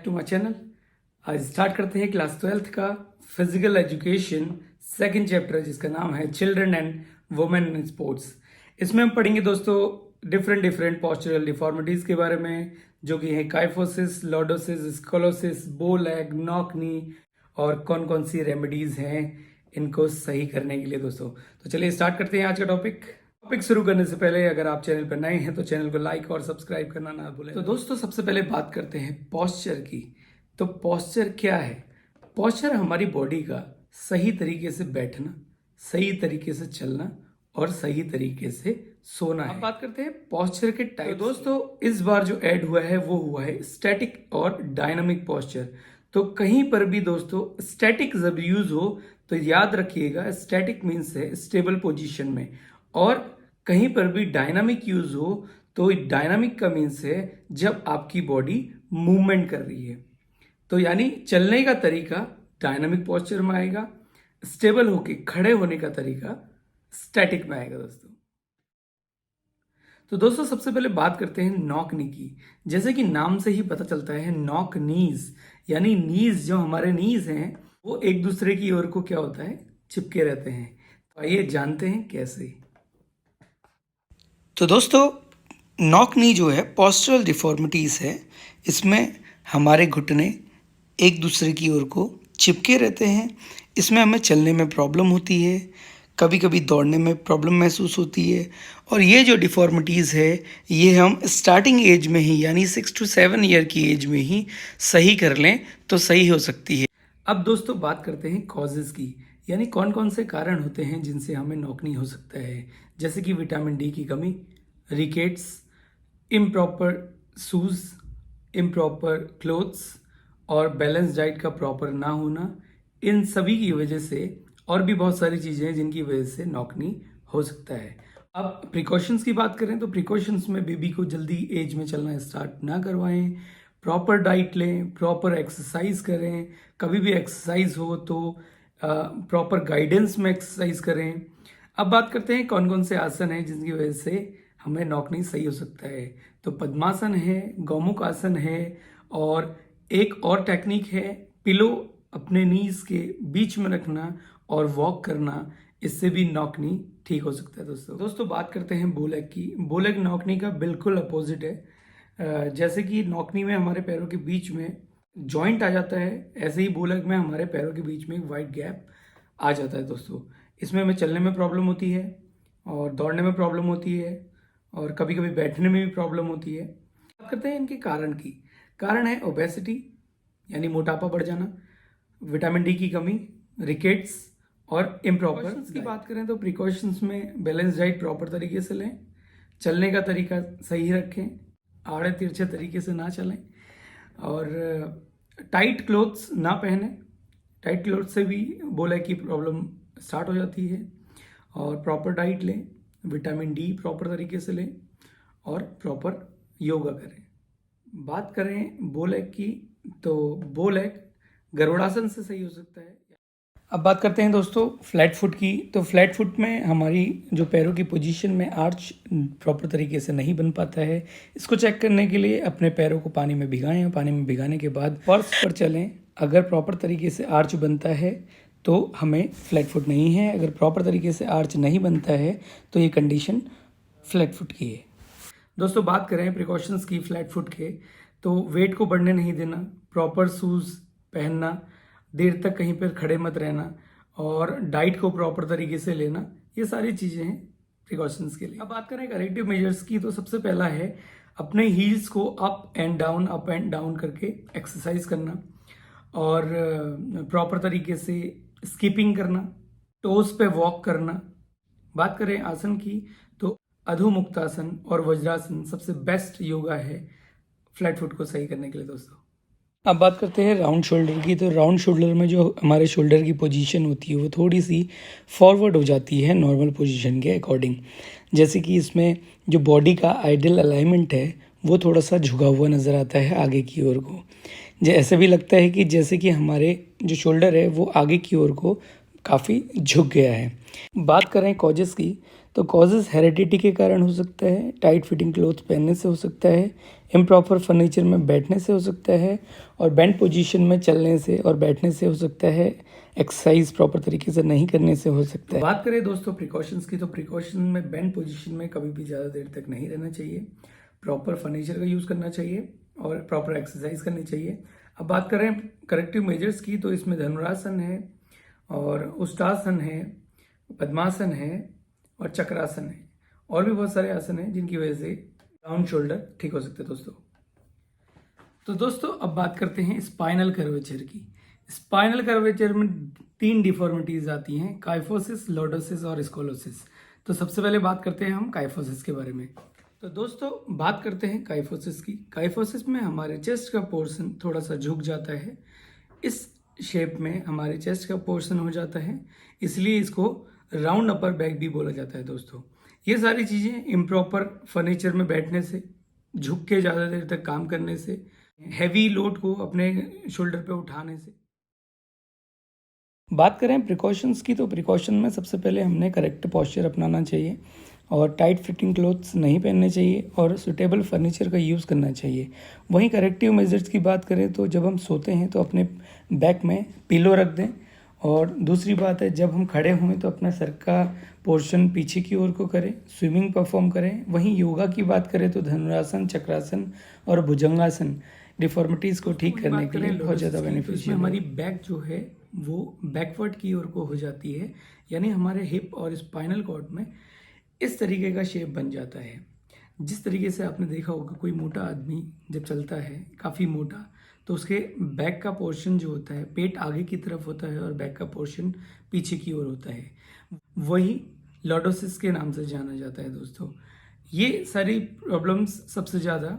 To my channel. आज start करते हैं क्लास 12th का फिजिकल एजुकेशन सेकंड चैप्टर, जिसका नाम है children and women in sports. इसमें हम पढ़ेंगे दोस्तों डिफरेंट पॉस्चरल डिफॉर्मिटीज़ के बारे में, जो कि है काइफोसिस, लॉर्डोसिस, स्कोलोसिस, बो लेग, नॉक नी, और कौन कौन सी रेमेडीज़ हैं इनको सही करने के लिए दोस्तों। तो चलिए स्टार्ट करते हैं आज का टॉपिक शुरू करने से पहले अगर आप चैनल पर नए हैं तो चैनल को लाइक और सब्सक्राइब करना ना भूलें। तो दोस्तों सबसे पहले बात करते हैं पॉस्चर की। तो पॉस्चर क्या है? पॉस्चर हमारी बॉडी का सही तरीके से बैठना, सही तरीके से चलना और सही तरीके से सोना है। अब बात करते हैं पॉस्चर के टाइप। तो दोस्तों इस बार जो ऐड हुआ है वो हुआ है स्टैटिक और डायनामिक पॉस्चर। तो कहीं पर भी दोस्तों स्टैटिक जब यूज हो तो याद रखिएगा स्टैटिक मीन्स है स्टेबल पोजीशन में, और कहीं पर भी डायनामिक यूज हो तो डायनामिक का मीन्स है जब आपकी बॉडी मूवमेंट कर रही है। तो यानी चलने का तरीका डायनामिक पॉस्चर में आएगा, स्टेबल होके खड़े होने का तरीका स्टैटिक में आएगा दोस्तों। तो दोस्तों सबसे पहले बात करते हैं नॉक नी की। जैसे कि नाम से ही पता चलता है नॉक नीज, यानी नीज जो हमारे नीज हैं वो एक दूसरे की ओर को क्या होता है, चिपके रहते हैं। तो आइए जानते हैं कैसे। तो दोस्तों नॉक नी जो है पॉस्चरल डिफॉर्मिटीज़ है। इसमें हमारे घुटने एक दूसरे की ओर को चिपके रहते हैं। इसमें हमें चलने में प्रॉब्लम होती है, कभी कभी दौड़ने में प्रॉब्लम महसूस होती है। और ये जो डिफॉर्मिटीज़ है ये हम स्टार्टिंग एज में ही यानी 6 to 7 ईयर की एज में ही सही कर लें तो सही हो सकती है। अब दोस्तों बात करते हैं कॉजेज़ की, यानी कौन कौन से कारण होते हैं जिनसे हमें नॉक नी हो सकता है। जैसे कि विटामिन डी की कमी, rickets, improper shoes, improper clothes और बैलेंस डाइट का प्रॉपर ना होना। इन सभी की वजह से और भी बहुत सारी चीज़ें हैं जिनकी वजह से नॉक नी हो सकता है। अब प्रिकॉशंस की बात करें तो प्रिकॉशंस में बेबी को जल्दी एज में चलना स्टार्ट ना करवाएं, प्रॉपर डाइट लें, प्रॉपर एक्सरसाइज करें, कभी भी एक्सरसाइज हो तो प्रॉपर गाइडेंस में एक्सरसाइज करें। अब बात करते हैं कौन कौन से आसन हैं जिनकी वजह से हमें नॉक नी सही हो सकता है। तो पद्मासन है, गौमुख आसन है, और एक और टेक्निक है पिलो अपने नीज के बीच में रखना और वॉक करना। इससे भी नॉक नी ठीक हो सकता है दोस्तों बात करते हैं बोलेग की। बोलेग नॉक नी का बिल्कुल अपोजिट है। जैसे कि नॉक नी में हमारे पैरों के बीच में जॉइंट आ जाता है, ऐसे ही बोलेग में हमारे पैरों के बीच में एक वाइड गैप आ जाता है दोस्तों। इसमें हमें चलने में प्रॉब्लम होती है और दौड़ने में प्रॉब्लम होती है और कभी कभी बैठने में भी प्रॉब्लम होती है। बात करते हैं इनके कारण की। कारण है ओबेसिटी यानी मोटापा बढ़ जाना, विटामिन डी की कमी, रिकेट्स और इम्प्रॉपर की बात करें तो प्रिकॉशंस में बैलेंस डाइट प्रॉपर तरीके से लें, चलने का तरीका सही रखें, आड़े तिरछे तरीके से ना चलें, और टाइट क्लोथ्स ना पहने। टाइट क्लोथ से भी बोलेग की प्रॉब्लम स्टार्ट हो जाती है। और प्रॉपर डाइट लें, विटामिन डी प्रॉपर तरीके से लें और प्रॉपर योगा करें। बात करें बोलेग की तो बोलेग गरुड़ासन से सही हो सकता है। अब बात करते हैं दोस्तों फ्लैट फुट की। तो फ्लैट फुट में हमारी जो पैरों की पोजीशन में आर्च प्रॉपर तरीके से नहीं बन पाता है। इसको चेक करने के लिए अपने पैरों को पानी में भिगाएं, पानी में भिगाने के बाद फर्श पर चलें। अगर प्रॉपर तरीके से आर्च बनता है तो हमें फ्लैट फुट नहीं है, अगर प्रॉपर तरीके से आर्च नहीं बनता है तो ये कंडीशन फ्लैट फुट की है। दोस्तों बात करें प्रिकॉशंस की फ्लैट फुट के, तो वेट को बढ़ने नहीं देना, प्रॉपर शूज़ पहनना, देर तक कहीं पर खड़े मत रहना और डाइट को प्रॉपर तरीके से लेना, ये सारी चीज़ें हैं प्रिकॉशंस के लिए। अब बात करें करेक्टिव मेजर्स की, तो सबसे पहला है अपने हील्स को अप एंड डाउन करके एक्सरसाइज करना और प्रॉपर तरीके से स्किपिंग करना, टोस पे वॉक करना। बात करें आसन की तो अधोमुक्तासन और वज्रासन सबसे बेस्ट योगा है फ्लैट फुट को सही करने के लिए दोस्तों। अब बात करते हैं राउंड शोल्डर की। तो राउंड शोल्डर में जो हमारे शोल्डर की पोजीशन होती है वो थोड़ी सी फॉरवर्ड हो जाती है नॉर्मल पोजीशन के अकॉर्डिंग। जैसे कि इसमें जो बॉडी का आइडियल अलाइनमेंट है वो थोड़ा सा झुका हुआ नज़र आता है आगे की ओर को। ऐसे भी लगता है कि जैसे कि हमारे जो शोल्डर है वो आगे की ओर को काफ़ी झुक गया है। बात करें कॉजेस की तो कॉजेज़ हेरिडिटी के कारण हो सकता है, टाइट फिटिंग क्लोथ्स पहनने से हो सकता है, इम्प्रॉपर फर्नीचर में बैठने से हो सकता है, और बेंड पोजीशन में चलने से और बैठने से हो सकता है, एक्सरसाइज प्रॉपर तरीके से नहीं करने से हो सकता है। बात करें दोस्तों प्रिकॉशंस की, तो प्रिकॉशन में बेंड पोजीशन में कभी भी ज़्यादा देर तक नहीं रहना चाहिए, प्रॉपर फर्नीचर का यूज़ करना चाहिए और प्रॉपर एक्सरसाइज करनी चाहिए। अब बात करें करेक्टिव मेजर्स की, तो इसमें धनुरासन है और उष्टासन है, पद्मासन है और चक्रासन है, और भी बहुत सारे आसन हैं जिनकी वजह से डाउन शोल्डर ठीक हो सकते हैं दोस्तों। तो दोस्तों अब बात करते हैं स्पाइनल कर्वेचर की। स्पाइनल कर्वेचर में 3 डिफॉर्मिटीज आती हैं, काइफोसिस, लॉर्डोसिस और स्कोलोसिस। तो सबसे पहले बात करते हैं हम काइफोसिस के बारे में। तो दोस्तों बात करते हैं काइफोसिस की। काइफोसिस में हमारे चेस्ट का पोर्शन थोड़ा सा झुक जाता है, इस शेप में हमारे चेस्ट का पोर्शन हो जाता है, इसलिए इसको राउंड अपर बैक भी बोला जाता है दोस्तों। ये सारी चीज़ें इम्प्रॉपर फर्नीचर में बैठने से, झुक के ज़्यादा देर तक काम करने से, हैवी लोड को अपने शोल्डर पे उठाने से। बात करें प्रिकॉशंस की, तो प्रिकॉशन में सबसे पहले हमने करेक्ट पोस्चर अपनाना चाहिए और टाइट फिटिंग क्लोथ्स नहीं पहनने चाहिए और सुटेबल फर्नीचर का यूज़ करना चाहिए। वहीं करेक्टिव मेजर्स की बात करें तो जब हम सोते हैं तो अपने बैक में पिलो रख दें, और दूसरी बात है जब हम खड़े हुए तो अपना सर का पोर्शन पीछे की ओर को करें, स्विमिंग परफॉर्म करें। वहीं योगा की बात करें तो धनुरासन, चक्रासन और भुजंगासन डिफॉर्मिटीज़ को ठीक करने के लिए बहुत ज़्यादा बेनिफिशियल है। हमारी बैक जो है वो बैकवर्ड की ओर को हो जाती है, यानी हमारे हिप और स्पाइनल कॉर्ड में इस तरीके का शेप बन जाता है। जिस तरीके से आपने देखा होगा कोई मोटा आदमी जब चलता है काफ़ी मोटा, तो उसके बैक का पोर्शन जो होता है, पेट आगे की तरफ होता है और बैक का पोर्शन पीछे की ओर होता है। वही लॉर्डोसिस के नाम से जाना जाता है दोस्तों। ये सारी प्रॉब्लम्स सबसे ज़्यादा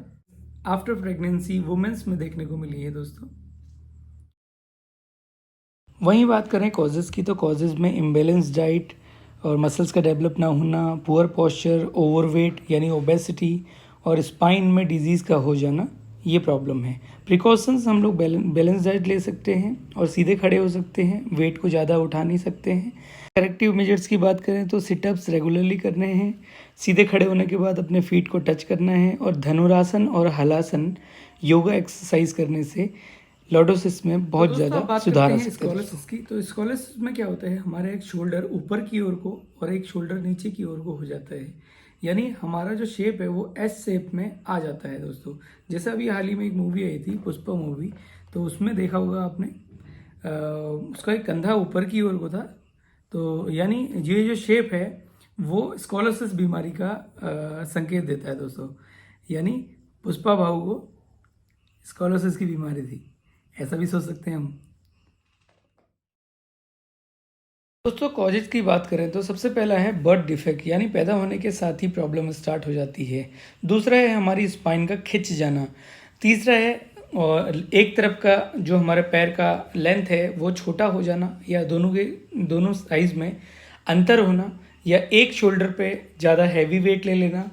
आफ्टर प्रेगनेंसी वुमेन्स में देखने को मिली है दोस्तों। वहीं बात करें कॉजेज़ की, तो कॉजेज़ में इम्बेलेंस डाइट और मसल्स का डेवलप ना होना, पुअर पोस्चर, ओवरवेट यानी ओबेसिटी और स्पाइन में डिजीज़ का हो जाना, ये प्रॉब्लम है। प्रिकॉशंस हम लोग बैलेंस डाइट ले सकते हैं और सीधे खड़े हो सकते हैं, वेट को ज़्यादा उठा नहीं सकते हैं। करेक्टिव मेजर्स की बात करें तो सिटअप्स रेगुलरली करने हैं, सीधे खड़े होने के बाद अपने फीट को टच करना है, और धनुरासन और हलासन योगा एक्सरसाइज करने से लॉर्डोसिस में बहुत ज़्यादा सुधार आ सकता है। स्कोलोसिस की, तो स्कोलोसिस में क्या होता है, हमारा एक शोल्डर ऊपर की ओर को और एक शोल्डर नीचे की ओर को हो जाता है, यानी हमारा जो शेप है वो एस शेप में आ जाता है दोस्तों। जैसे अभी हाल ही में एक मूवी आई थी पुष्पा मूवी, तो उसमें देखा होगा आपने, उसका एक कंधा ऊपर की ओर को था, तो यानी ये जो शेप है वो स्कोलोसिस बीमारी का संकेत देता है दोस्तों। यानी पुष्पा भाऊ को स्कोलोसिस की बीमारी थी, ऐसा भी सोच सकते हैं हम। दोस्तों कॉजेज की बात करें तो सबसे पहला है बर्थ डिफेक्ट, यानी पैदा होने के साथ ही प्रॉब्लम स्टार्ट हो जाती है। दूसरा है हमारी स्पाइन का खिंच जाना। तीसरा है और एक तरफ का जो हमारे पैर का लेंथ है वो छोटा हो जाना, या दोनों साइज में अंतर होना, या एक शोल्डर पे ज़्यादा हैवी वेट ले लेना,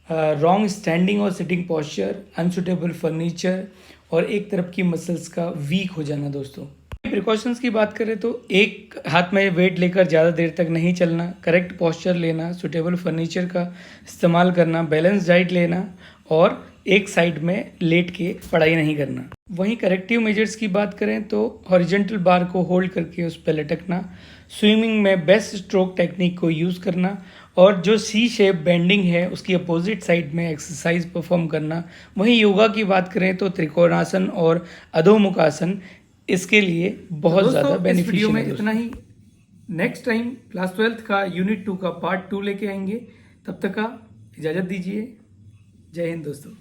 रॉन्ग स्टैंडिंग और सिटिंग पॉस्चर, अनसुटेबल फर्नीचर और एक तरफ की मसल्स का वीक हो जाना दोस्तों। प्रिकॉशंस की बात करें तो एक हाथ में वेट लेकर ज़्यादा देर तक नहीं चलना, करेक्ट पॉस्चर लेना, सुटेबल फर्नीचर का इस्तेमाल करना, बैलेंस डाइट लेना और एक साइड में लेट के पढ़ाई नहीं करना। वहीं करेक्टिव मेजर्स की बात करें तो हॉरिजॉन्टल बार को होल्ड करके उस पर लटकना, स्विमिंग में बेस्ट स्ट्रोक टेक्निक को यूज़ करना, और जो सी शेप बेंडिंग है उसकी अपोजिट साइड में एक्सरसाइज परफॉर्म करना। वहीं योगा की बात करें तो त्रिकोणासन और अधोमुखासन इसके लिए बहुत ज़्यादा बेनिफिशियल है। इतना ही, नेक्स्ट टाइम क्लास 12th का यूनिट 2 का पार्ट 2 लेके आएंगे। तब तक का इजाज़त दीजिए। जय हिंद दोस्तों।